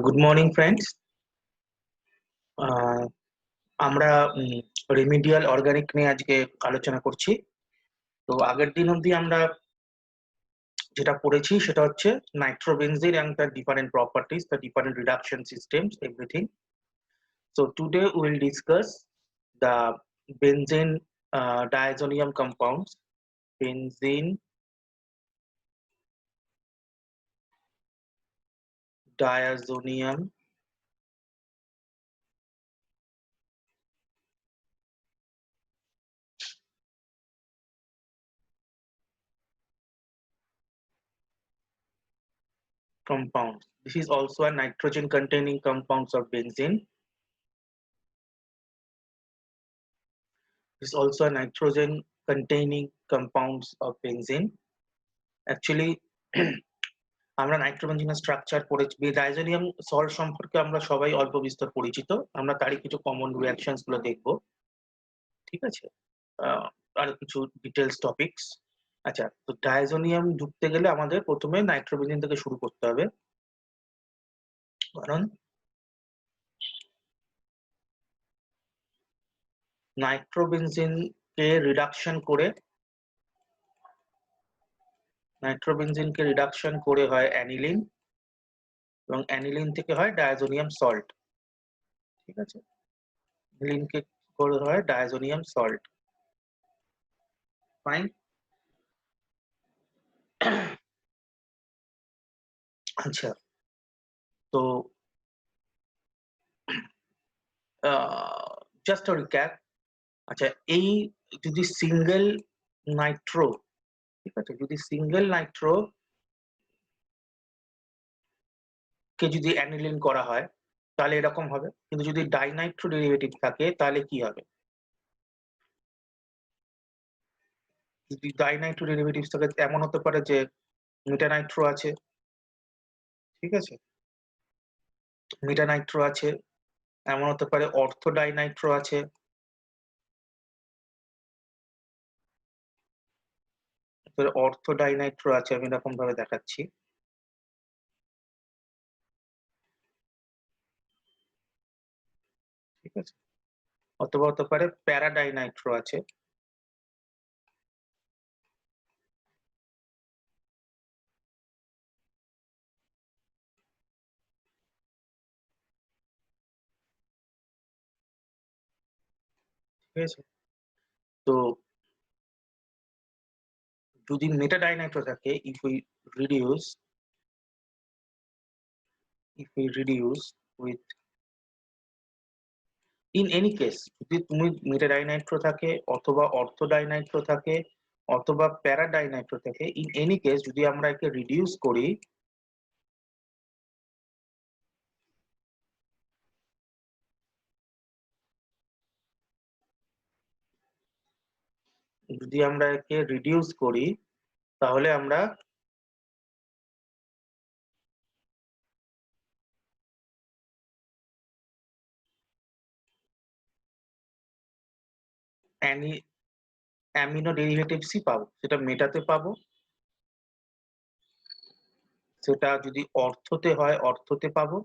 Good morning friends. আমরা remedial organic নিয়ে আজকে আলোচনা করছি। তো আগের দিন অবধি আমরা যেটা পড়েছি সেটা হচ্ছে nitrobenzene and the different properties, the different reduction systems, everything. So today we will discuss the benzene diazonium compounds, benzene diazonium compounds. This is also a nitrogen containing compounds of benzene. Is also a nitrogen containing compounds of benzene. Actually আমরা নাইট্রোবেনজিনের structure পড়েছি, diazonium salt সম্পর্কে আমরা সবাই অল্প বিস্তর পরিচিত। আমরা তারই কিছু কমন রিঅ্যাকশনস গুলো দেখবো, ঠিক আছে? আর কিছু ডিটেলস টপিকস। আচ্ছা, তো ডাইজোনিয়াম ঢুকতে গেলে আমাদের প্রথমে নাইট্রোবেনজিন থেকে শুরু করতে হবে, কারণ নাইট্রোবেনজিনকে রিডাকশন করে হয় অ্যানিলিন, এবং অ্যানিলিন থেকে হয় ডায়াজোনিয়াম সল্ট। ঠিক আছে, অ্যানিলিনকে করে হয় ডায়াজোনিয়াম সল্ট। ফাইন। আচ্ছা, তো জাস্ট রিক্যাপ। আচ্ছা, এই যদি সিঙ্গেল নাইট্রো, ঠিক আছে, যদি সিঙ্গেল নাইট্রো কে যদি অ্যানিলিন করা হয় তাহলে এরকম হবে, কিন্তু যদি ডাইনাইট্রো ডেরিভেটিভ থাকে তাহলে কি হবে? যদি ডাইনাইট্রো ডেরিভেটিভ থাকে এমন হতে পারে যে মেটানাইট্রো আছে, ঠিক আছে, মেটানাইট্রো আছে, এমন হতে পারে অর্থো ডাইনাইট্রো আছে, অর্থো ডাইনাইট্রো আছে, আমি এরকম ভাবে দেখাচ্ছি। ঠিক আছে, অথবা হতে পারে প্যারাডাইনাইট্রো আছে। ঠিক আছে, তো যদি মেটাডাইনাইট্রো থাকে, if we reduce with, in any case, যদি তুমি মেটাডাইনাইট্রো থাকে অথবা অর্থোডাইনাইট্রো থাকে অথবা প্যারাডাইনাইট্রো থাকে, ইন এনি কেস যদি আমরা একে রিডিউস করি, তাহলে আমরা অ্যামিনো ডেরিভেটিভসই পাবো। সেটা মেটাতে পাবো, সেটা যদি অর্থতে হয় অর্থতে পাবো,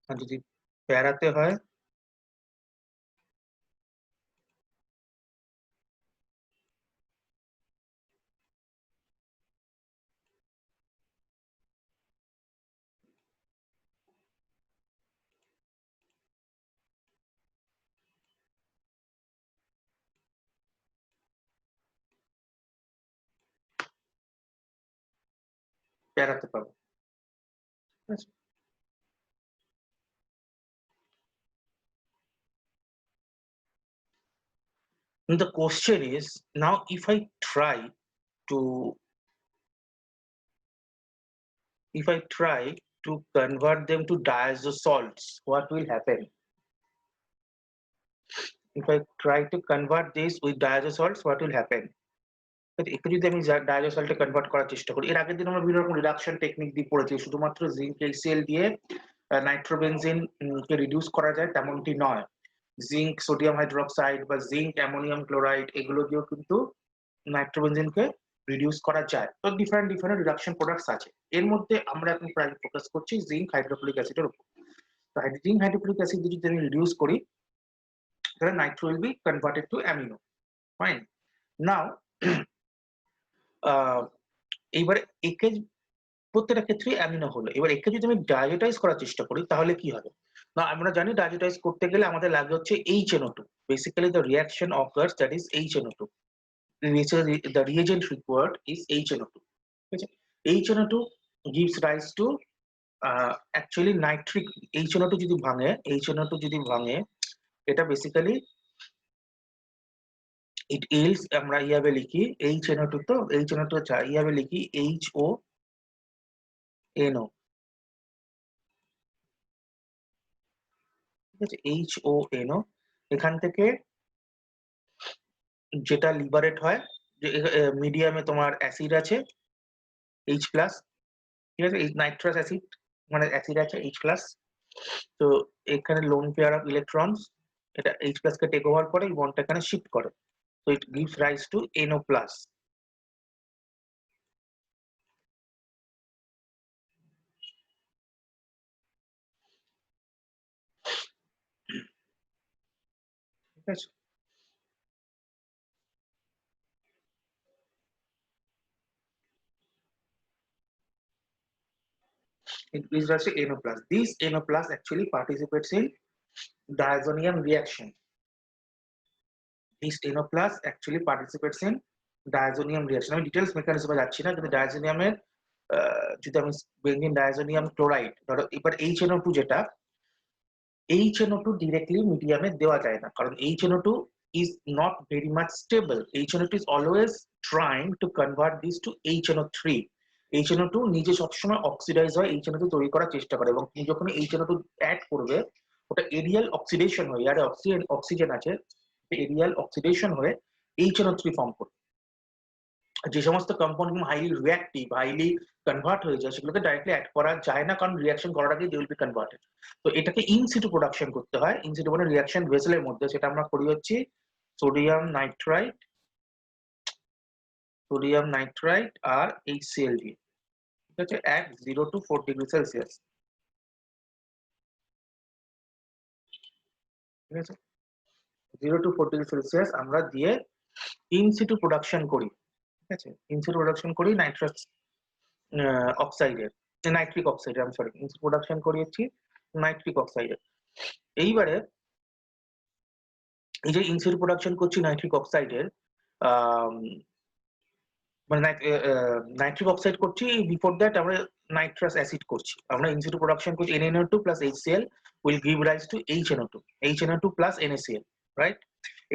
আর যদি প্যারাতে হয় প্যারাতে পাবো। ঠিক আছে, and the question is, now to if I try to convert them to diazosalts, what will happen? If I try to convert this with diazosalts, what will happen? একটু যদি আমি ডায়াজোসল্টে কনভার্ট করার চেষ্টা করি, এর আগের দিন আমরা বিভিন্ন রকম রিডাকশন টেকনিক দিয়ে পড়েছি, শুধুমাত্র জিঙ্ক HCl দিয়ে নাইট্রোবেনজিন কে রিডিউস করা যায় তেমনটি নয়। জিঙ্ক সোডিয়াম হাইড্রোক্সাইড বা জিঙ্ক অ্যামোনিয়াম ক্লোরাইড এগুলো দিয়েও কিন্তু নাইট্রোবেনজিনকে রিডিউস করা যায়। তো ডিফারেন্ট ডিফারেন্ট রিডাকশন প্রোডাক্টস আছে। এর মধ্যে আমরা এখন প্রায় ফোকাস করছি জিঙ্ক হাইড্রোক্লোরিক অ্যাসিডের উপর। তো জিঙ্ক হাইড্রোক্লোরিক অ্যাসিড যদি আমি রিডিউস করি তাহলে nitro will be converted to amino. Fine. Now এইবারে একে প্রত্যেকটা ক্ষেত্রে অ্যামিনো হলো। এবার একে যদি আমি ডায়োটাইজ করার চেষ্টা করি তাহলে কি হবে? না আমরা জানি ডায়োটাইজ করতে গেলে আমাদের লাগে হচ্ছে HNO2। Basically the reaction occurs that is HNO2। The reagent required is HNO2. ঠিক আছে? HNO2 gives rise to actually nitric HNO2 যদি ভাঙে HNO2 যদি ভাঙে এটা বেসিক্যালি it yields আমরা এইভাবে লিখি HNO2 তো HNO2 আচ্ছা এইভাবে লিখি HONO। ঠিক আছে? HONO এখান থেকে যেটা লিবারেট হয় যে মিডিয়ামে তোমার অ্যাসিড আছে H+, ঠিক আছে? এই নাইট্রাস অ্যাসিড মানে অ্যাসিড আছে H+। তো এখানে লোন পেয়ার অফ ইলেকট্রনস এটা H+ কে টেক ওভার করে এই বন্ডটা এখানে শিফট করে। So it gives rise to NO+। ঠিক আছে? It gives rise to NO+. This NO+ actually participates in diazonium reaction. This NO+ actually participates in diazonium reaction. আমি details মেকানিজমে যাচ্ছি না, কিন্তু ডায়াজোনিয়ামের যদি আমি বেঞ্জিন ডায়াজোনিয়াম ক্লোরাইড ধরো এবার HNO2 যেটা HNO2 ডিরেক্টলি মিডিয়ামে দেওয়া যায় না, কারণ HNO2 is not very much stable. HNO2 is always trying to convert this to HNO3. HNO2 নিজে সবসময় অক্সিডাইজ হয় HNO2 তৈরি করার চেষ্টা করে, এবং তুমি যখন HNO2 অ্যাড করবে ওটা এরিয়াল অক্সিডেশন হয়ে, আর অক্সিজেন আছে, এরিয়াল অক্সিডেশন হয়ে HNO3 ফর্ম করবে। যে সমস্ত compound highly reactive highly convert হয়ে যায় সেগুলোকে ডাইরেক্টলি অ্যাড করা যায় না, কারণ রিঅ্যাকশন করার আগে দে উইল বি কনভার্টেড। তো এটাকে ইন সিটু প্রোডাকশন করতে হয়। ইন সিটু মানে রিঅ্যাকশন ভেসেলের মধ্যে, সেটা আমরা করি হচ্ছে সোডিয়াম নাইট্রাইট আর HCl দিয়ে। ঠিক আছে? at 0 to 4 degree Celsius. ঠিক আছে? 0 to 4 ডিগ্রি সেলসিয়াস আমরা দিয়ে ইন সিটু প্রোডাকশন করি। ঠিক আছে? ইন সিটু প্রোডাকশন করি নাইট্রাস অক্সাইডের, নাইট্রিক অক্সাইডের, আমি সরি প্রোডাকশন করিয়েছি নাইট্রিক অক্সাইডের। এইবারে এই যে ইনসিডু প্রোডাকশন করছি নাইট্রিক অক্সাইডের মানে নাইট্রিক অক্সাইড করছি, বিফোর দ্যাট আমরা নাইট্রাস অ্যাসিড করছি। আমরা ইনসিডু প্রোডাকশন করছি NaNO2 plus HCl will give rise to HNO2 plus NaCl, right?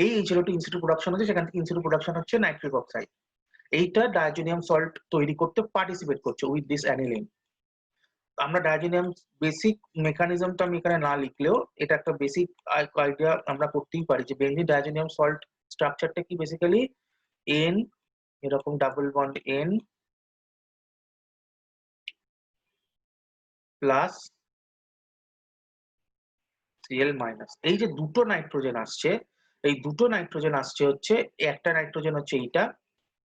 এই HNO2 ইনসিডু প্রোডাকশন হচ্ছে, সেখান থেকে ইনসিডু প্রোডাকশন হচ্ছে নাইট্রিক অক্সাইড। এইটা ডায়াজোনিয়াম সল্ট তৈরি করতে পার্টিসিপেট করছে উইথ দিস অ্যানিলিন। আমরা ডায়াজোনিয়াম বেসিক মেকানিজমটা আমি এখানে না লিখলেও এটা একটা বেসিক আইডিয়া আমরা করতেই পারি যে বেঞ্জিন ডায়াজোনিয়াম সল্ট স্ট্রাকচারটা কি, বেসিক্যালি N এরকম double bond N plus Cl minus. এই যে দুটো নাইট্রোজেন আসছে, এই দুটো নাইট্রোজেন আসছে হচ্ছে, একটা নাইট্রোজেন হচ্ছে এইটা,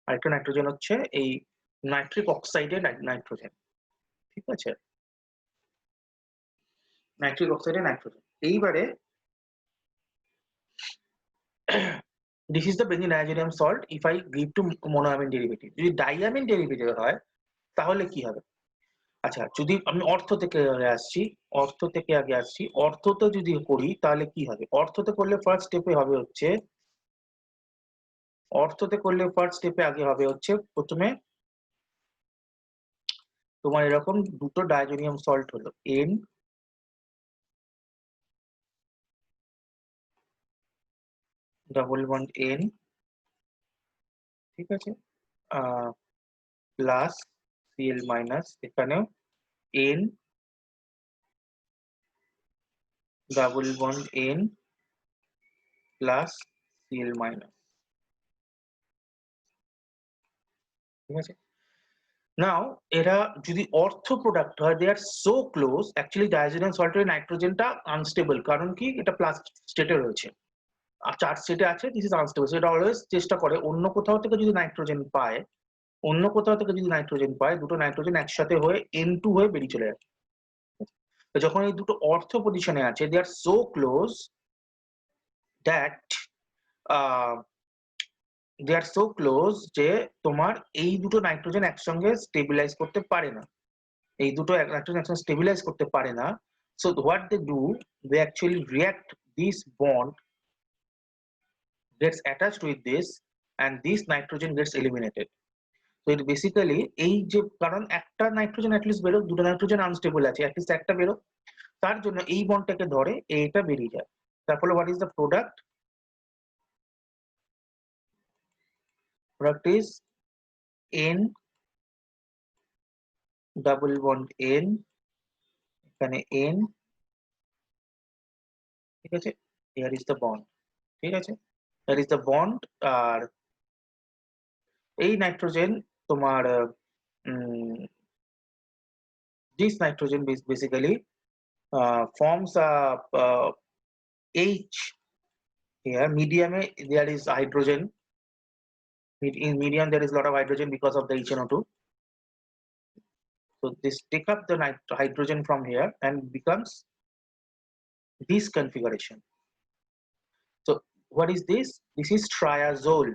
আরেকটা নাইট্রোজেন হচ্ছে এই নাইট্রিক অক্সাইডের নাইট্রোজেন। ঠিক আছে? নাইট্রিক অক্সাইডের নাইট্রোজেন। এইবারে this is the benzene diazonium salt if I give to monoamine derivative. যদি ডাইয়ামিন ডেরিভেটিভ হয় তাহলে কি হবে? আচ্ছা, যদি আমি অর্থতে যদি করি তাহলে কি হবে? অর্থতে করলে ফার্স্ট স্টেপে আগে হবে হচ্ছে প্রথমে তোমার এরকম দুটো ডায়াজোনিয়াম সল্ট হলো N ডাবল বন্ড N, ঠিক আছে, প্লাস Cl মাইনাস, এখানেও N double bond N plus Cl minus. ঠিক আছে? নাও এরা যদি অর্থ প্রোডাক্ট হয়, they are so close, actually diazonium সল্টের নাইট্রোজেনটা আনস্টেবল, কারণ কি এটা প্লাস স্টেটে রয়েছে আর চার্জ স্টেটে আছে, দিস ইজ আনস্টেবল। সো এটা অলওয়েজ চেষ্টা করে অন্য কোথাও থেকে যদি নাইট্রোজেন পায়, অন্য কোথাও থেকে যদি নাইট্রোজেন পায়, দুটো নাইট্রোজেন একসাথে হয়ে N2 হয়ে বেরিয়ে চলে যাবে। তো যখন এই দুটো অর্থ পজিশনে আছে, they are so close that they are so close যে তোমার এই দুটো নাইট্রোজেন একসঙ্গে স্টেবিলাইজ করতে পারে না, এই দুটো নাইট্রোজেন একসঙ্গে স্টেবিলাইজ করতে পারে না। So what they do, they actually react, this bond gets attached with this and this nitrogen gets eliminated. So it basically এই যে, কারণ একটা নাইট্রোজেন অ্যাটলিস্ট বেরো, দুটো নাইট্রোজেন আনস্টেবল আছে, অ্যাটলিস্ট একটা বেরো, তার জন্য এই বন্ডটাকে ধরে এইটা বেরিয়ে যায়। তারপরে what is the product? Product is N double bond N, এখানে N, ঠিক আছে, হিয়ার ইজ দ্য বন্ড, ঠিক আছে, হিয়ার ইজ দ্য বন্ড। আর এই নাইট্রোজেন তোমার this nitrogen basically forms a H here. Medium there is hydrogen. In medium there is a lot of hydrogen because of the HNO2. So this take up the hydrogen from here and becomes this configuration. So what is this? This is triazole.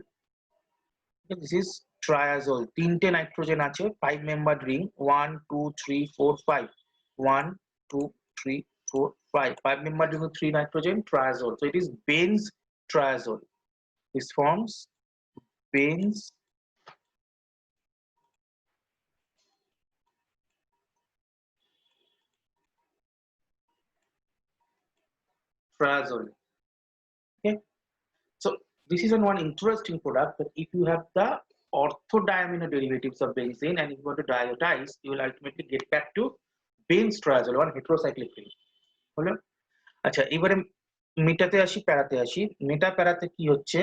Okay, this is triazole. 3টে nitrogen আছে, 5 membered ring, 1 2 3 4 5, 1 2 3 4 5, 5 membered ring with 3 nitrogen, triazole. So it is Baines triazole. This forms Baines triazole. Okay, so this is one interesting product, that if you have the orthodiamino derivatives of benzene and if you want to diazotize, you will ultimately get back to Baines triazole, one heterocyclic ring. হলো? আচ্ছা, এবারে মেটাতে আসি, প্যারাতে আসি। মেটা প্যারাতে কি হচ্ছে,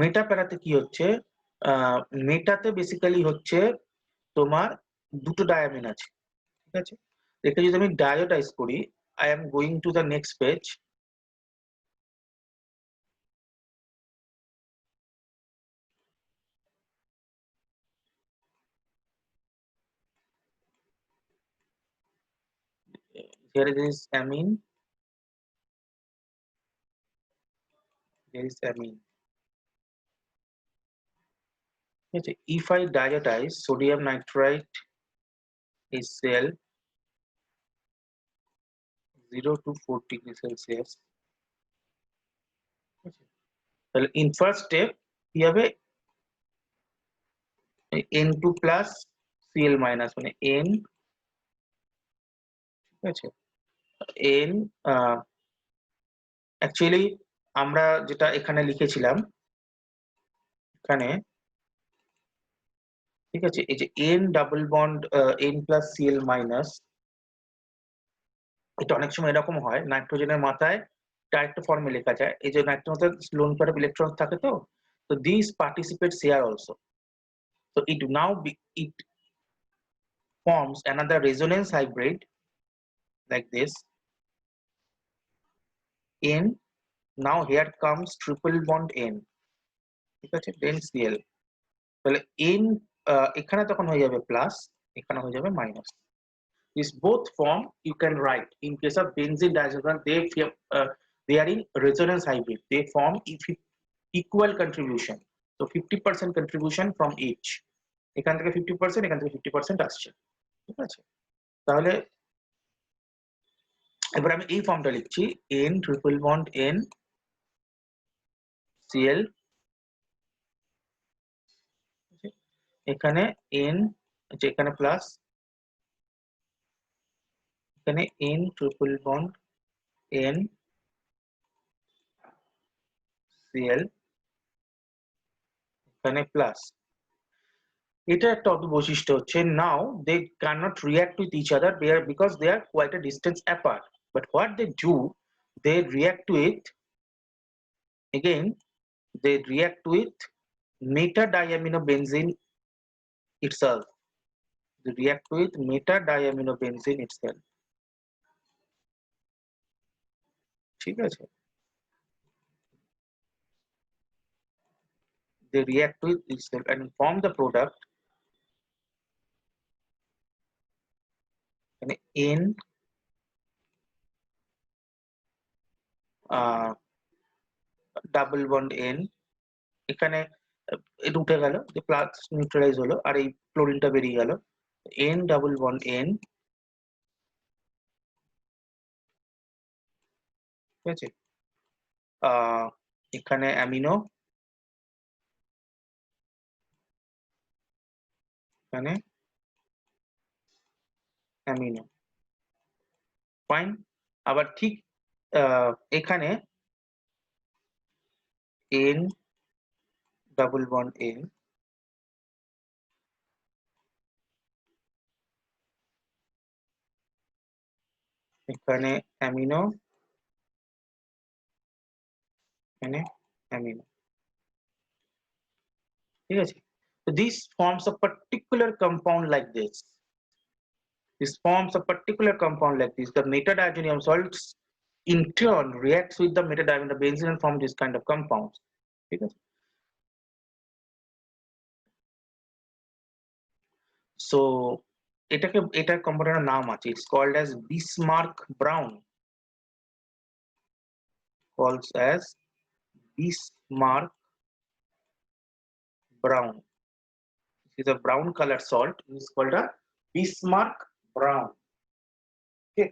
মেটা প্যারাতে কি হচ্ছে, মেটাতে বেসিক্যালি হচ্ছে তোমার দুটো ডায়ামিন আছে, ঠিক আছে। এটা যদি আমি ডায়োটাইজ করি, I am going to the next page. Here is amine, here is amine, ঠিক আছে। If I diazotize sodium nitrite is cell 0 to 4 degree Celsius, তাহলে ইন ফার্স্ট স্টেপ কি হবে, N2 প্লাস Cl মাইনাস, মানে N, ঠিক আছে, N actually আমরা যেটা এখানে লিখেছিলাম, এখানে ঠিক আছে, এই যে N double bond N plus Cl minus, এটা অনেক সময় এরকম হয়, নাইট্রোজেনের মাথায় ডাইরেক্ট ফর্মে লেখা যায়, এই যে নাইট্রোজেনের লোন পেয়ার অফ ইলেকট্রন থাকে, তো this participates here also. So it forms another resonance hybrid like this N. Now here comes triple bond N, ঠিক আছে, then Cl, তাহলে N এখানে তখন হয়ে যাবে প্লাস, এখানে হয়ে যাবে minus. This both form you can write in case of benzene diazepam, they are in resonance hybrid, they form equal contribution, so 50% contribution from each, এখান থেকে 50%, এখান থেকে 50% আসছে, ঠিক আছে। তাহলে এবার আমি এই ফর্মটা লিখছি, N triple bond N Cl, এখানে N, এখানে প্লাস, এখানে N triple bond N Cl, এখানে প্লাস। এটা একটা বৈশিষ্ট্য হচ্ছে, নাও দে cannot react with each other because they are quite a distance apart, but what they do, they react with again they react with metadiaminobenzene itself. They react with metadiaminobenzene itself. ঠিক আছে? They react with itself and form the product N double bond N, এখানে এটা উঠে গেল, যে plus neutralise হলো আর এই ক্লোরিনটা বেরিয়ে গেল, N ডাবল বন্ড N, ঠিক আছে? এখানে অ্যামিনো, এখানে অ্যামিনো, ফাইন। আবার ঠিক এখানে N ডাবল বন্ড N, এখানে অ্যামিনো, এখানে অ্যামিনো, ঠিক আছে? So this forms a particular compound like this. This forms a particular compound like this. The metadiazonium salts in turn reacts with the metadiaminobenzene and form this kind of compounds. ঠিক আছে? So এটার কম্পাউন্ডের নাম আছে, it's called as Bismarck Brown, calls as Bismarck Brown. This is a brown color salt, it is called a Bismarck Brown. Okay,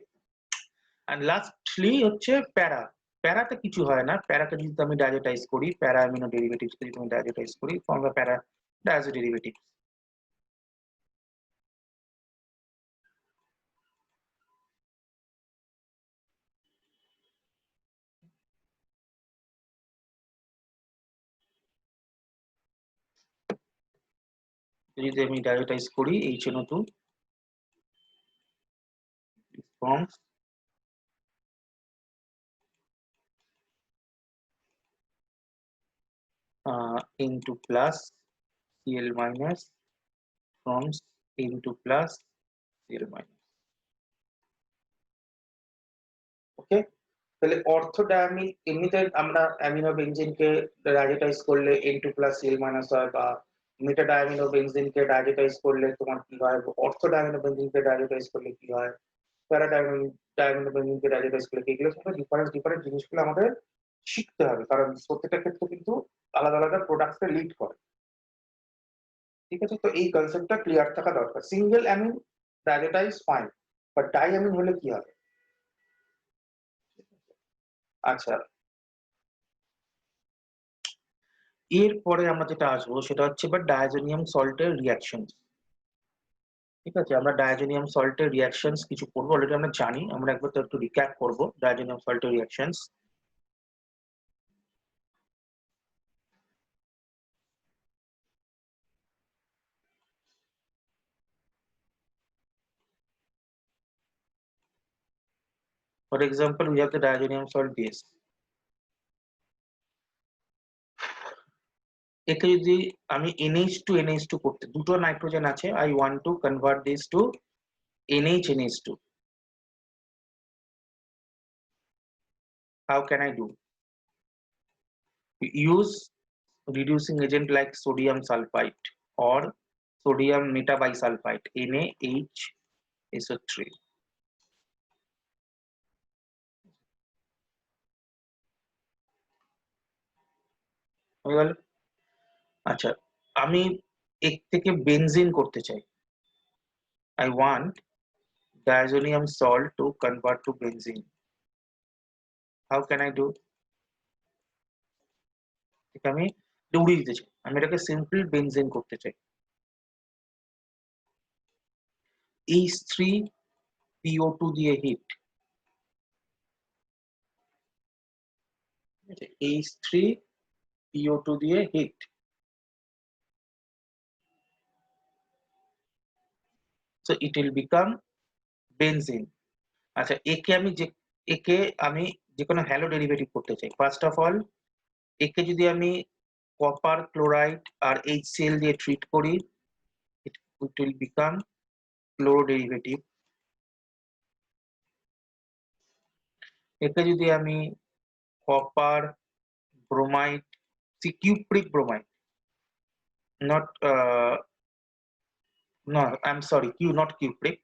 and lastly হচ্ছে প্যারা। প্যারাতে কিছু হয় না, প্যারাকে যদি আমি ডাইজেটাইজ করি, প্যারা অ্যামিনো ডেরিভেটিভস কে যদি আমি ডাইজেটাইজ করি, ফর্ম দ্য প্যারা ডাইজো ডেরিভেটিভ। যদি আমি ডাইজেটাইজ করি HNO2 forms N2 plus Cl minus forms N2 plus Cl minus. ওকে, তাহলে অর্থোডায়ামিন, এমনিতে আমরা অ্যামিনো বেনজিনকে ডাইজেটাইজ করলে N2 plus Cl minus হয়, বা মেটাডায়ামিনো বেনজিনকে ডাইজেটাইজ করলে তোমার কি হয়, অর্থোডায়ামিনো বেনজিনকে ডাইজেটাইজ করলে কি হয়, প্যারাডায়ামিনো বেনজিনকে ডাইজেটাইজ করলে কি, এগুলো সব ডিফারেন্ট জিনিসগুলো আমাদের শিখতে হবে, কারণ প্রত্যেকটা ক্ষেত্রে কিন্তু আলাদা আলাদা প্রোডাক্টসকে লিড করে। ঠিক আছে, তো এই কনসেপ্টটা ক্লিয়ার থাকা দরকার। Single amine diazotize fine, but diamine হলে কি হবে? আচ্ছা, এরপরে আমরা যেটা আসবো সেটা হচ্ছে এবার ডায়াজোনিয়াম সল্টের রিঅ্যাকশন। ঠিক আছে, আমরা ডায়াজোনিয়াম সল্টের রিঅ্যাকশনস কিছু পড়বো, অলরেডি আমরা জানি, আমরা একবার তো একটু রিক্যাপ করবো ডায়াজোনিয়াম সল্টের reactions. For example, we have the diazonium salt base. একে যদি আমি NH2 করতে, দুটো নাইট্রোজেন আছে, I want to convert this to NH2. How can I do? Use reducing agent like sodium sulfite or sodium metabisulfite, NaHSO3. আচ্ছা, আমি এক থেকে বেনজিন করতে চাই, I want diazonium salt to convert to benzene. How can I do? আমি উড়িয়ে দিতে চাই, আমি এটাকে সিম্পল বেনজিন করতে চাই, H3PO2 দিয়ে হিট, H3PO2 দিয়ে hit, so it will become benzene. আচ্ছা, একে আমি যে কোনো হ্যালো ডেরিভেটিভ করতে চাই, ফার্স্ট অফ অল একে যদি আমি কপার ক্লোরাইড আর HCl দিয়ে ট্রিট করি, it will become ক্লোরোডেরিভেটিভ। একে যদি আমি copper bromide, cupric bromide, not no, I'm sorry, not cupric,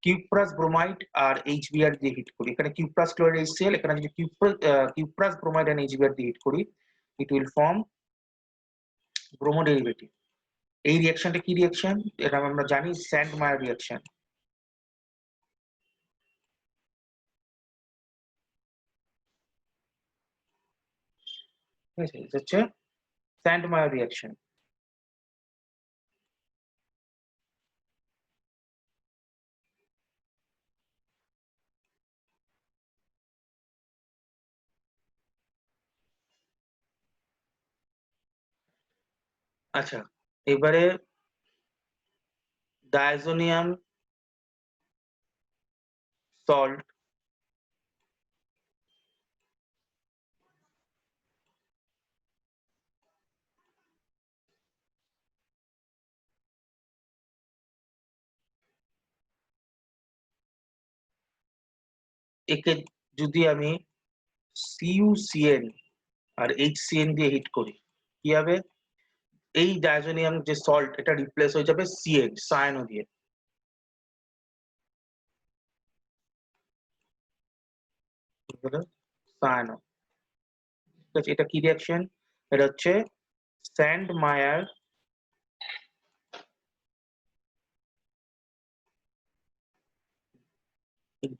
cuprous bromide আর HBr দিয়ে হিট করি, এখানে কিউপ্রাস ক্লোরাইড HCl, এখানে যদি কিউপ্রাস ব্রোমাইড আর HBr দিয়ে হিট করি, it will form bromo derivative. এই রিঅ্যাকশনটা কি রিঅ্যাকশন? এটা আমরা জানি স্যান্ডমায়ার রিঅ্যাকশন। ঠিক আছে, এটা হচ্ছে স্যান্ডমায়ার রিঅ্যাকশন। আচ্ছা, এবারে ডায়াজোনিয়াম সল্ট একে যদি আমি CuCN আর HCN দিয়ে হিট করি, কি হবে? এই ডায়াজোনিয়াম যে সল্ট, এটা রিপ্লেস হয়ে যাবে CN সায়ানো দিয়ে। সায়ানো। ঠিক আছে, এটা কি রিঅ্যাকশন? এটা হচ্ছে স্যান্ডমায়ার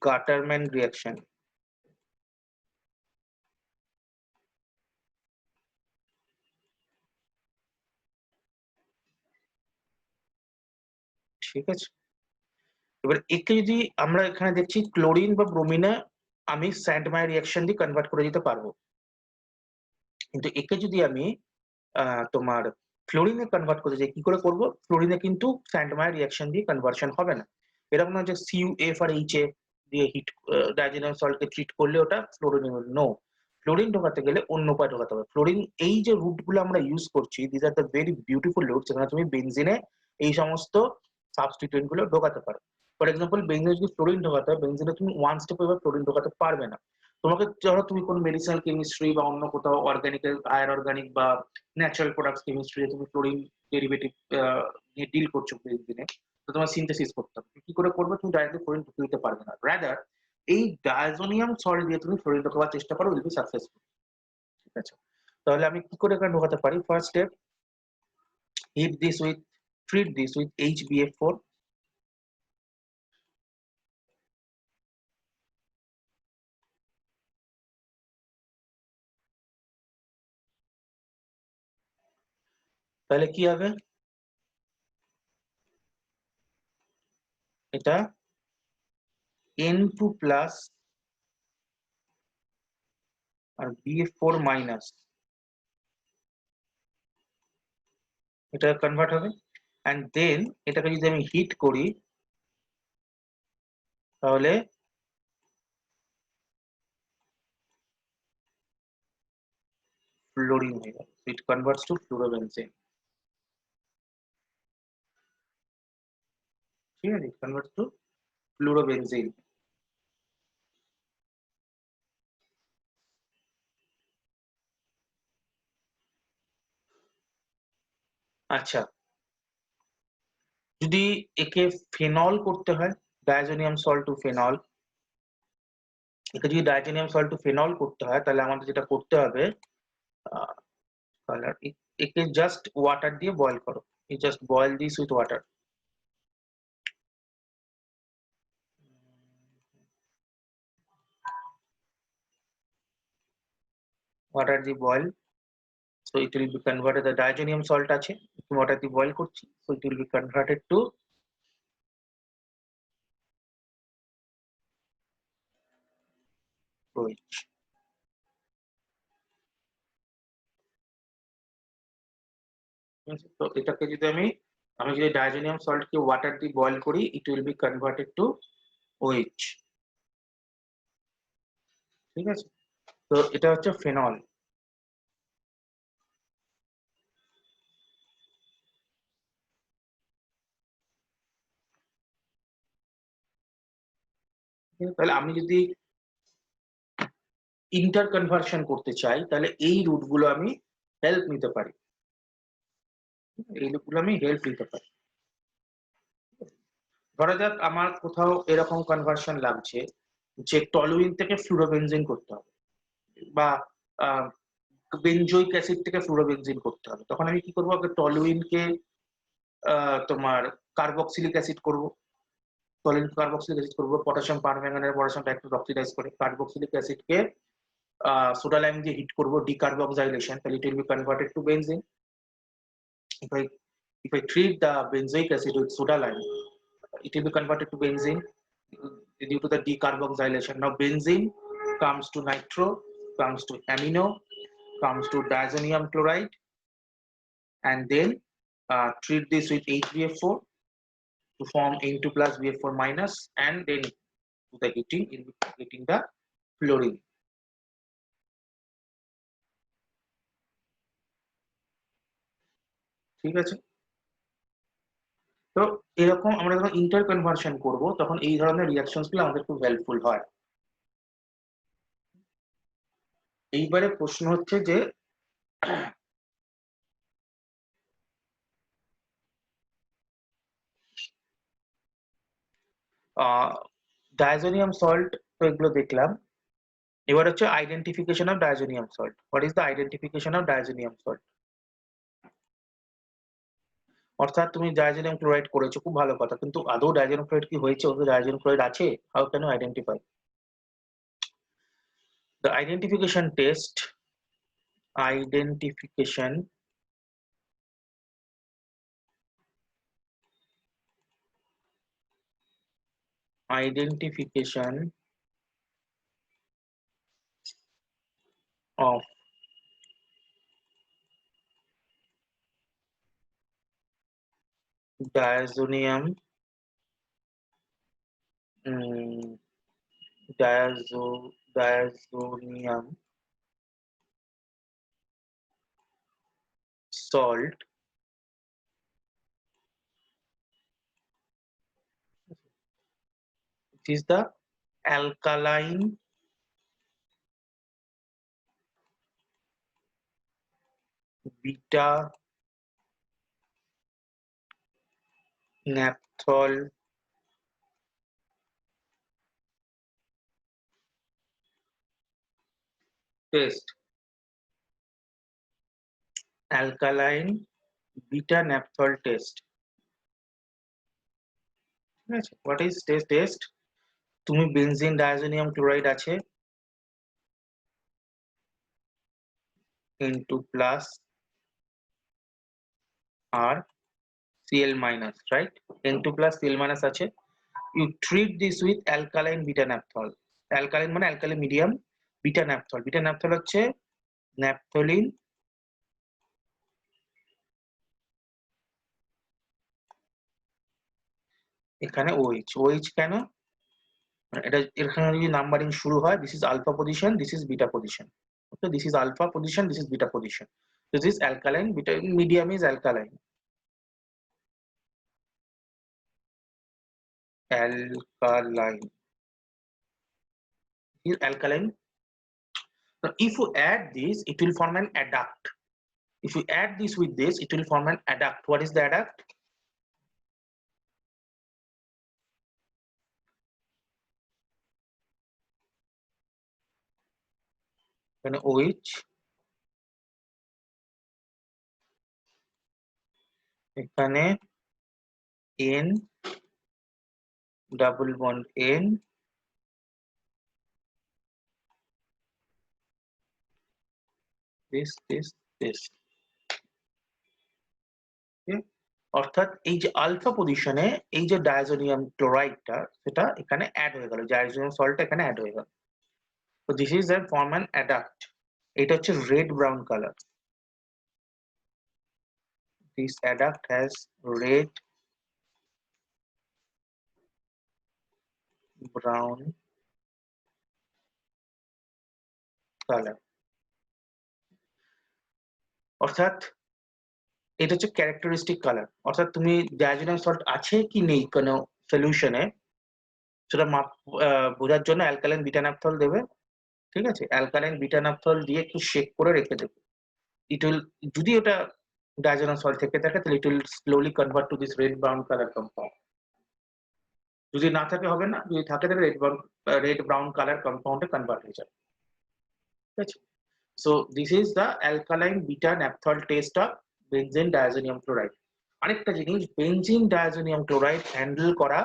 গাটারম্যান রিঅ্যাকশন। ঠিক আছে, এবার একে যদি আমরা এখানে দেখছি ক্লোরিন বা ব্রোমিনে আমি স্যান্ডমায়ার রিঅ্যাকশন দিয়ে কনভার্ট করে দিতে পারবো, কিন্তু একে যদি আমি তোমার ফ্লোরিনে কনভার্ট করতে চাই, কি করে করব? ফ্লোরিনে কিন্তু স্যান্ডমায়ার রিঅ্যাকশন দিয়ে কনভার্সন হবে না। এরকম না যে CuF আর HF দিয়ে হিট ডায়াজোনিয়াম সল্টকে ট্রিট করলে ওটা ফ্লোরিন, নো। ফ্লোরিন ঢোকাতে গেলে অন্য উপায় ঢোকাতে হবে। ফ্লোরিন, এই যে রুট গুলো আমরা ইউজ করছি, this are the very beautiful route, যেখানে তুমি বেনজিনে এই সমস্ত সাবস্টিটিউয়েন্ট গুলো ঢোকাতে পারো। ফর এক্সাম্পল, বেনজিনে যদি ফ্লোরিন ঢোকাতে হয়, বেনজিনে তুমি ওয়ান স্টেপ এবার ফ্লোরিন ঢোকাতে পারবে না। তোমাকে ধরো তুমি কোন মেডিসিনাল কেমিস্ট্রি বা অন্য কোথাও অর্গানিক, হায়ার অর্গানিক বা ন্যাচারাল প্রোডাক্টস কেমিস্ট্রি, তুমি ফ্লোরিন ডেরিভেটিভ নিয়ে ডিল করছো বেনজিনে, তো তোমার সিনথেসিস করতে হবে। কি করে করবে? তুমি ডাইরেক্টলি ফ্লোরিন ঢুকিয়ে দিতে পারবে না, রাদার এই ডায়াজোনিয়াম সল্ট দিয়ে তুমি ফ্লোরিন ঢোকাবার চেষ্টা করো, উইল বি সাকসেসফুল। ঠিক আছে, তাহলে আমি কি করে এখানে ঢোকাতে পারি? First step, heat this with treat this with HbF4। তাহলে কি হবে? এটা N2 প্লাস আর BF4 মাইনাস, এটা কনভার্ট হবে। অ্যান্ড দেন এটাকে যদি আমি হিট করি, তাহলে ফ্লোরিন হয়ে যাবে, ইট কনভার্টস টু ফ্লুরোবেনজিন। ঠিক আছে, ইট কনভার্টস টু ফ্লুরোবেনজিন। আচ্ছা, যদি একে ফেনল করতে হয়, ডায়াজোনিয়াম সল্ট টু ফেনল, একে যদি ডায়াজোনিয়াম সল্ট টু ফেনল করতে হয়, তাহলে আমাদের যেটা করতে হবে, কালার, একে জাস্ট ওয়াটার দিয়ে বয়েল করো। You just boil this with water. Water দিয়ে boil, so it will be converted, the diazonium salt আছে, ওয়াটার দিয়ে বয়েল করছি, so it will be converted to OH। তো এটাকে যদি আমি আমি যদি ডায়াজোনিয়াম সল্ট কে ওয়াটার দিয়ে বয়েল করি, it will be converted to OH। ঠিক আছে, তো এটা হচ্ছে ফেনল। তাহলে আমি যদি ইন্টার কনভার্সন করতে চাই তাহলে এই রুট গুলো আমি হেল্প নিতে পারি, এই রুট গুলো আমি হেল্প নিতে পারি। ধরা যাক আমার কোথাও এরকম কনভার্সন লাগছে যে টলুইন থেকে ফ্লুরোবেনজিন করতে হবে, বা বেনজোইক অ্যাসিড থেকে ফ্লুরোবেনজিন করতে হবে, তখন আমি কি করবো? আগে টলুইনকে তোমার কার্বক্সিলিক অ্যাসিড করবো, টলুইন কার্বক্সিলিক অ্যাসিড করবো, potassium permanganate potassium dichloride oxidise করে কার্বক্সিলিক অ্যাসিডকে সোডা লাইম দিয়ে হিট করবো, ডিকার্বক্সাইলেশন, তাহলে it will be converted two benzene. if i if I treat the benzoic acid with soda lime, it will be converted to benzene due to the decarboxylation. Now benzene comes to nitro, comes to amino, comes to diazonium chloride, and then treat this with HBF4 to form N2 plus BF4 minus, and then to the heating you'll be getting the fluorine. ঠিক আছে? তো এরকম আমরা যখন inter conversion করব তখন এই ধরনের রিঅ্যাকশনস গুলো আমাদের খুব হেল্পফুল হয়। এইবারে প্রশ্ন হচ্ছে যে ডায়াজোনিয়াম সল্ট, তো এগুলো দেখলাম। এবার হচ্ছে identification of diazonium salt. What is the identification of diazonium salt? অর্থাৎ তুমি ডায়াজোনিয়াম ক্লোরাইড করেছো, খুব ভালো কথা, কিন্তু আদৌ ডায়াজোনিয়াম ক্লোরাইড কি হয়েছে, ওদের ডায়াজোনিয়াম ক্লোরাইড আছে? How can you identify? The identification test, identification identification of diazonium um, diazonium salt is the alkaline beta naphthol test, alkaline beta naphthol test। ঠিক আছে? What is test? তুমি benzene diazonium chloride আছে N2 plus আর Cl minus, right? N2 plus Cl minus আছে। You treat this with alkaline beta naphthol। Alkaline মানে alkali medium, beta naphthol, beta naphthol হচ্ছে naphthalene এখানে OH। OH কেন? এটা এখানে যদি নাম্বারিং শুরু হয়, this is alpha position, this is beta position. Okay, this is alpha position, this is beta position. This is alkaline, beta medium is alkaline, alkaline is alkaline. Now if you add this it will form an adduct, if you add this with this it will form an adduct। What is the adduct? এখানে OH, এখানে N, double bond N, this okay? অর্থাৎ এই যে alpha পজিশনে এই যে diazonium ক্লোরাইডটা সেটা এখানে অ্যাড হয়ে গেল, ডায়াজোনিয়াম সল্টটা এখানে অ্যাড হয়ে গেল। তো this is the form an adduct. এটা হচ্ছে red brown colour, this adduct has red brown colour. অর্থাৎ এটা হচ্ছে ক্যারেক্টারিস্টিক কালার। অর্থাৎ তুমি ডায়াজোনিয়াম সল্ট আছে কি নেই কোনো সলিউশনে, সেটা বোঝার জন্য অ্যালকালাইন বিটা ন্যাপথল দেবে, ঠিক আছে? অ্যালকালাইন বিটা ন্যাপথল দিয়ে একটু শেক করে রেখে দেবে। ইট উইল, যদি ওটা ডায়াজোনাল সল্ট থেকে থাকে তাহলে it will slowly convert to this red brown colour compound. যদি না থাকে হবে না, যদি থাকে তাহলে রেড ব্রাউন কালার কম্পাউন্ডে কনভার্ট হয়ে যাবে, ঠিক আছে? So this is the alkaline beta naphthol test of benzene diazonium chloride. আরেকটা জিনিস, বেনজিন ডায়াজোনিয়াম ক্লোরাইড হ্যান্ডেল করা,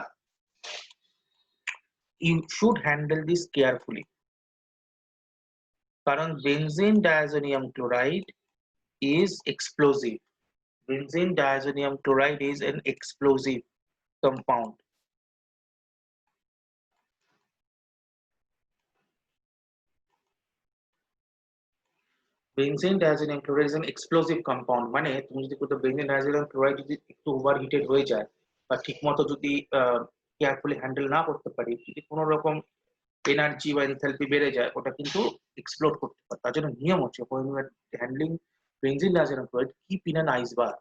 you should handle this carefully, কারণ benzene diazonium chloride is explosive. Benzene diazonium chloride is an explosive compound. Benzene diazonium chloride is an explosive compound, মানে তুমি যদি কোথাও benzene diazonium chloride যদি একটু overheated হয়ে যায় বা ঠিকমতো যদি কেয়ারফুলি হ্যান্ডেল না করতে পারি, যদি কোনো রকম এনার্জি বা এনথালপি বেড়ে যায়, ওটা কিন্তু এক্সপ্লোড করতে পারে। তার জন্য নিয়ম হচ্ছে handling benzene diazonium chloride, keep in an ice bath.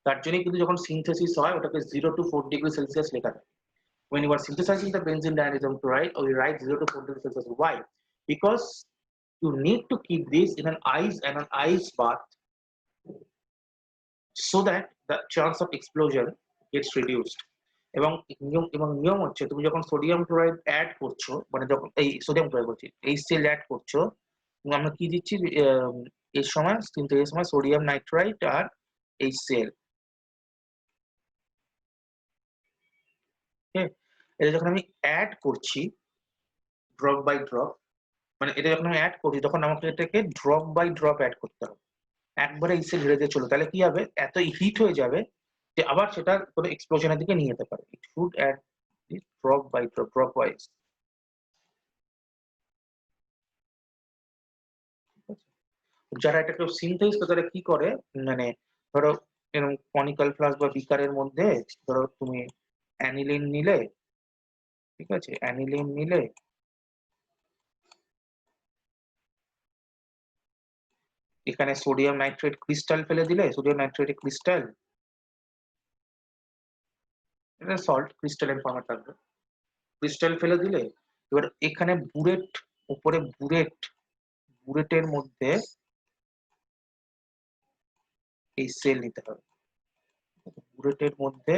তার জন্য কিন্তু যখন সিনথেসিস হয় ওটাকে 0 to 4 ডিগ্রি সেলসিয়াস লেখা থাকে। When you are synthesizing the benzene diazonium chloride, we write 0 to 4 degrees Celsius. Why? Because you need to keep this in an ice bath so that the chance of explosion gets reduced. এবং নিয়ম হচ্ছে, তুমি যখন sodium chloride add করছো, মানে যখন এই sodium chloride করছি, HCl অ্যাড করছো, আমরা কি দিচ্ছি এর সময়, সিনথেসিসের সময় সোডিয়াম নাইট্রাইট আর HCl। এটা যখন আমি অ্যাড করছি ড্রপ বাই ড্রপ, মানে এটা যখন আমি অ্যাড করছি তখন আমাকে এটাকে ড্রপ বাই ড্রপ অ্যাড করতে হবে। একবারে ইসে ধীরে ধীরে চলো, তাহলে কি হবে, এত হিট হয়ে যাবে যে আবার সেটা কোনো এক্সপ্লোশনের দিকে নিয়ে যেতে পারে। It should add drop by drop, dropwise. যারা এটাকে সিনথেসিস করে তারা কি করে, মানে ধরো এরকম কনিক্যাল ফ্লাস্ক বা বিকারের মধ্যে ধরো তুমি অ্যানিলিন নিলে, ঠিক আছে, অ্যানিলিন নিলে এখানে সোডিয়াম নাইট্রেট ক্রিস্টাল ফেলে দিলে, সোডিয়াম নাইট্রেট ক্রিস্টাল, এটা সল্ট ক্রিস্টালের ফর্মে থাকবে, ক্রিস্টাল ফেলে দিলে এবার এখানে বুরেট, উপরে বুরেটের মধ্যে এই সেল নিতে হবে, বুরেটের মধ্যে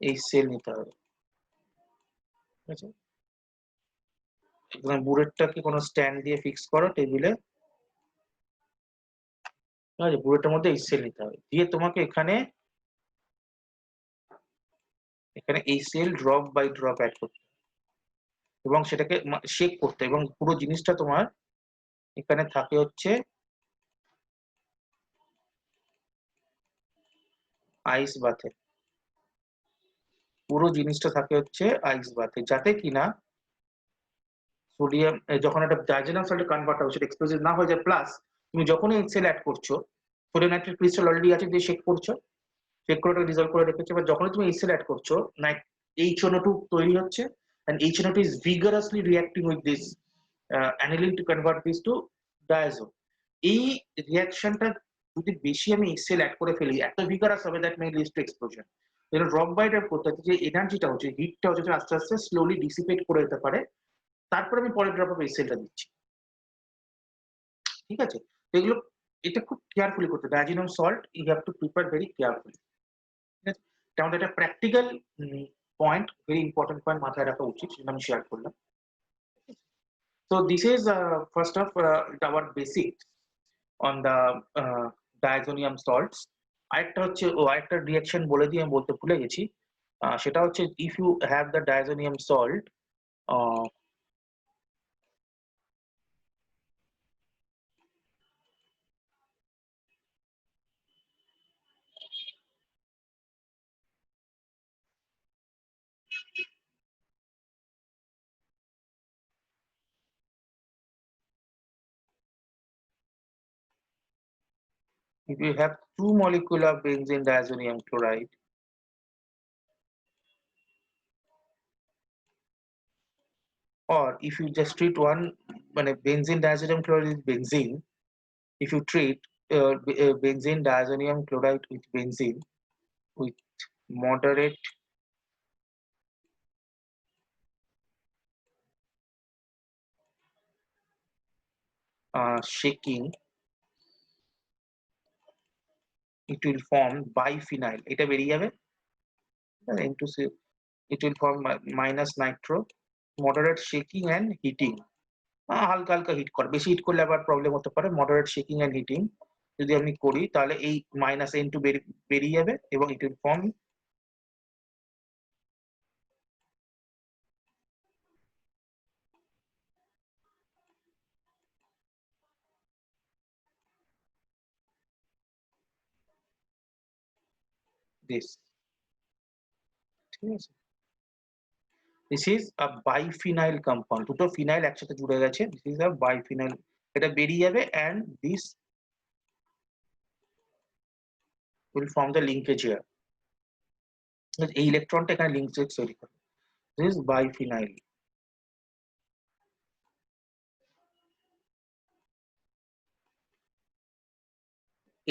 এই সেল নিতে হবে, ঠিক আছে? এখানে বুরেটটাকে কোনো স্ট্যান্ড দিয়ে ফিক্স করো টেবিলে, ঠিক আছে? বুরেটের মধ্যে এই সেল নিতে হবে, দিয়ে তোমাকে এখানে এই cell drop by drop add করতে এবং সেটাকে শেক করতে, এবং পুরো জিনিসটা তোমার এখানে থাকে হচ্ছে আইস বাথে, পুরো জিনিসটা থাকে হচ্ছে আইস বাথে, যাতে কিনা সোডিয়াম যখন একটা ডাইজেনাম সল্টে কনভার্ট হবে সেটা এক্সপ্লোসিভ না হয়ে যায়। প্লাস তুমি যখনই এক্সেল অ্যাড করছো, সোডিয়াম নাইট্রেট ক্রিস্টাল অলরেডি আছে, দিয়ে শেক করছো, শেক করে ওটা ডিজলভ করে রেখেছো, এবার যখনই তুমি এক্সেল অ্যাড করছো, HNO2 তৈরি হচ্ছে, and HNO2 is vigorously reacting with this aniline to convert this to diazo। এই রিঅ্যাকশনটা যদি বেশি আমি এক্সেল অ্যাড করে ফেলি, এত ভিগারাস হবে that may lead to explosion. যেন ড্রপ বাই ড্রপ করতে হচ্ছে, যে এনার্জিটা হচ্ছে, হিটটা হচ্ছে আস্তে আস্তে স্লোলি ডিসিপেট করে যেতে পারে, তারপরে আমি পরের ড্রপ অফ এক্সেলটা দিচ্ছি, ঠিক আছে? তো এগুলো, এটা খুব কেয়ারফুলি করতে, diazonium salt you have to prepare very carefully, ঠিক আছে? এটা আমাদের একটা practical point, very important point মাথায় রাখা উচিত, সেটা আমি শেয়ার করলাম। So this is first of our basic on the diazonium salts। আরেকটা হচ্ছে, আরেকটা রিঅ্যাকশন বলে দিয়ে আমি বলতে ভুলে গেছি, সেটা হচ্ছে if you have the diazonium salt, uh, if you have two molecule of benzene diazonium chloride, or if you just treat one, মানে benzene diazonium chloride is benzene, if you treat benzene diazonium chloride with benzene with moderate shaking, it will form biphenyl. এটা বেরিয়ে যাবে into it will form minus nitro. Moderate shaking and heating, হালকা হালকা hit করে, বেশি hit করলে আবার problem হতে পারে। মডারেট শেকিং এন্ড হিটিং যদি আমি করি তাহলে এই মাইনাস N2 বেরিয়ে যাবে এবং ইট উইল ফর্ম দিস। ঠিক আছে, this is a biphenyl compound, দুটো ফিনাইল একসাথে জুড়ে গেছে, দিস ইজ আ বাইফিনাইল। এটা বেরিয়ে যাবে and this will form the linkage here. এই ইলেকট্রনটা এখানে লিঙ্কেজ তৈরি করে, দিস ইজ বাইফিনাইল।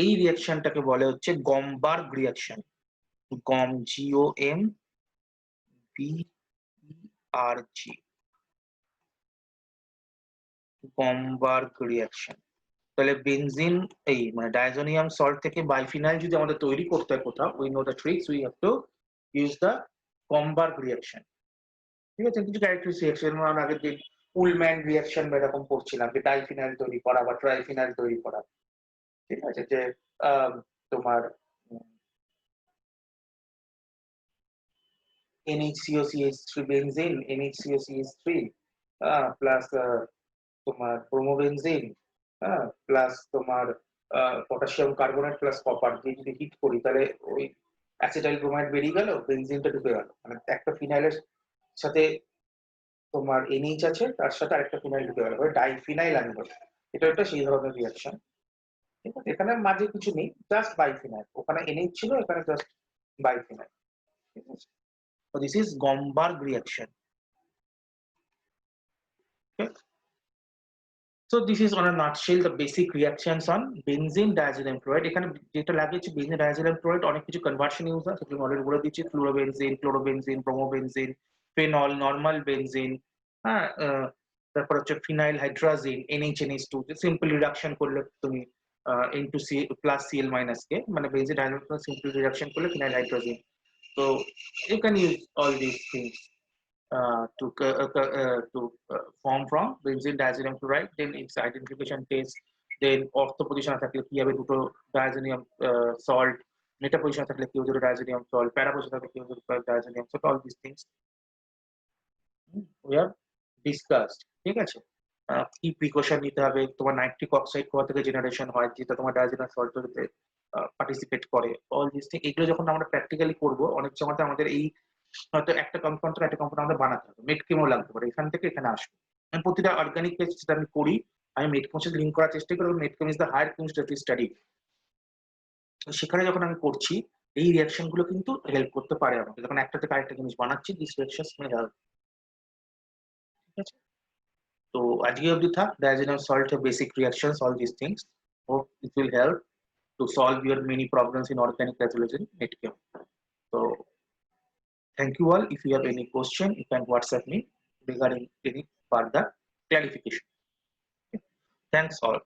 এই রিঅ্যাকশনটাকে বলে হচ্ছে গমবার্গ রিঅ্যাকশন। গম, GOMBERG, গমবার্গ রিঅ্যাকশন। তাহলে বেনজিন এই মানে ডায়াজোনিয়াম সল্ট থেকে বাইফিনাইল যদি আমাদের তৈরি করতে হয় কোথাও, we know the tricks, we have to use the Gomberg reaction. ঠিক আছে, কিছু ক্যারেক্টারিস্টিক রিঅ্যাকশন আমরা আগের দিন উলম্যান রিঅ্যাকশন বা এরকম পড়ছিলাম, যে ডাইফিনাইল তৈরি করা বা ট্রাইফিনাইল তৈরি করা। ঠিক আছে, যে তোমার NHCOCH3 বেনজিন, NHCOCH3 প্লাস তোমার ব্রোমোবেনজিন, প্লাস তোমার পটাশিয়াম কার্বনেট প্লাস কপার দিয়ে যদি হিট করি তাহলে ওই অ্যাসিটাইল ব্রোমাইড বেরিয়ে গেল, বেনজিনটা ঢুকে গেল। মানে একটা ফিনাইলের সাথে তোমার NH আছে, তার সাথে আরেকটা ফিনাইল ঢুকে গেল, ডাইফিনাইল আনবো। এটা একটা সেই ধরনের রিঅ্যাকশন। ঠিক আছে, এখানে মাঝে কিছু নেই, জাস্ট বাইফিনাইল। ওখানে NH ছিল, এখানে জাস্ট বাইফিনাইল। ঠিক আছে, so this is Gomberg reaction. Okay, so this is on a nutshell the basic reactions on benzene diazenyl chloride. এখানে যেটা লাগিয়েছি benzene diazenyl chloride, অনেক কিছু কনভার্সন ইউজ হয়, সেগুলো অলরেডি বলে দিচ্ছি। ফ্লুরোবেনজিন, ক্লোরোবেনজিন, ব্রোমোবেনজিন, ফেনল, নরমাল বেনজিন, হ্যাঁ, তারপর হচ্ছে ফিনাইল হাইড্রাজিন, NHNH2, সিম্পল রিডাকশন করলে তুমি N2 C plus Cl minus কে, মানে benzene diazenyl chloride simple reduction করলে phenyl hydrazine. So you can use all these things to form from benzene diazenyl chloride. Then its identification test, then ortho position থাকলে কি হবে দুটো diazonium salt, meta position থাকলে কি হবে দুটো diazonium salt, para position থাকলে কি হবে দুটো diazonium salt, all these things we have discussed. ঠিক আছে, কি প্রিকশন নিতে হবে, তোমার নাইট্রিক অক্সাইড কোথা থেকে জেনারেশন হয় যেটা তোমার ডায়াজোনিয়াম সল্ট তৈরিতে পার্টিসিপেট করে, অল দিস থিং। এগুলো যখন আমরা প্র্যাকটিক্যালি করবো, অনেক সময় আমাদের এই হয়তো একটা কম্পাউন্ড থেকে একটা কম্পাউন্ড আমাদের বানাতে হবে, মেটকেমও লাগতে পারে, এখান থেকে এখানে আসবে। আমি প্রতিটা অর্গানিক পেস্ট যেটা আমি করি, আমি মেটকেমের সাথে লিঙ্ক করার চেষ্টা করি। Medchem is the higher chemistry study. সেখানে যখন আমি করছি, এই রিঅ্যাকশন গুলো কিন্তু হেল্প করতে পারে আমাকে, যখন একটা থেকে আরেকটা জিনিস বানাচ্ছি, দিস রিঅ্যাকশনস মে হেল্প। ঠিক আছে, তো আজকে অবধি থাক diazonium salt basic reactions, all this things. Hope it will help to solve your many problems in organic as well as in medchem. So thank you all. If you have any question, you can WhatsApp me regarding any further clarification. Thanks all.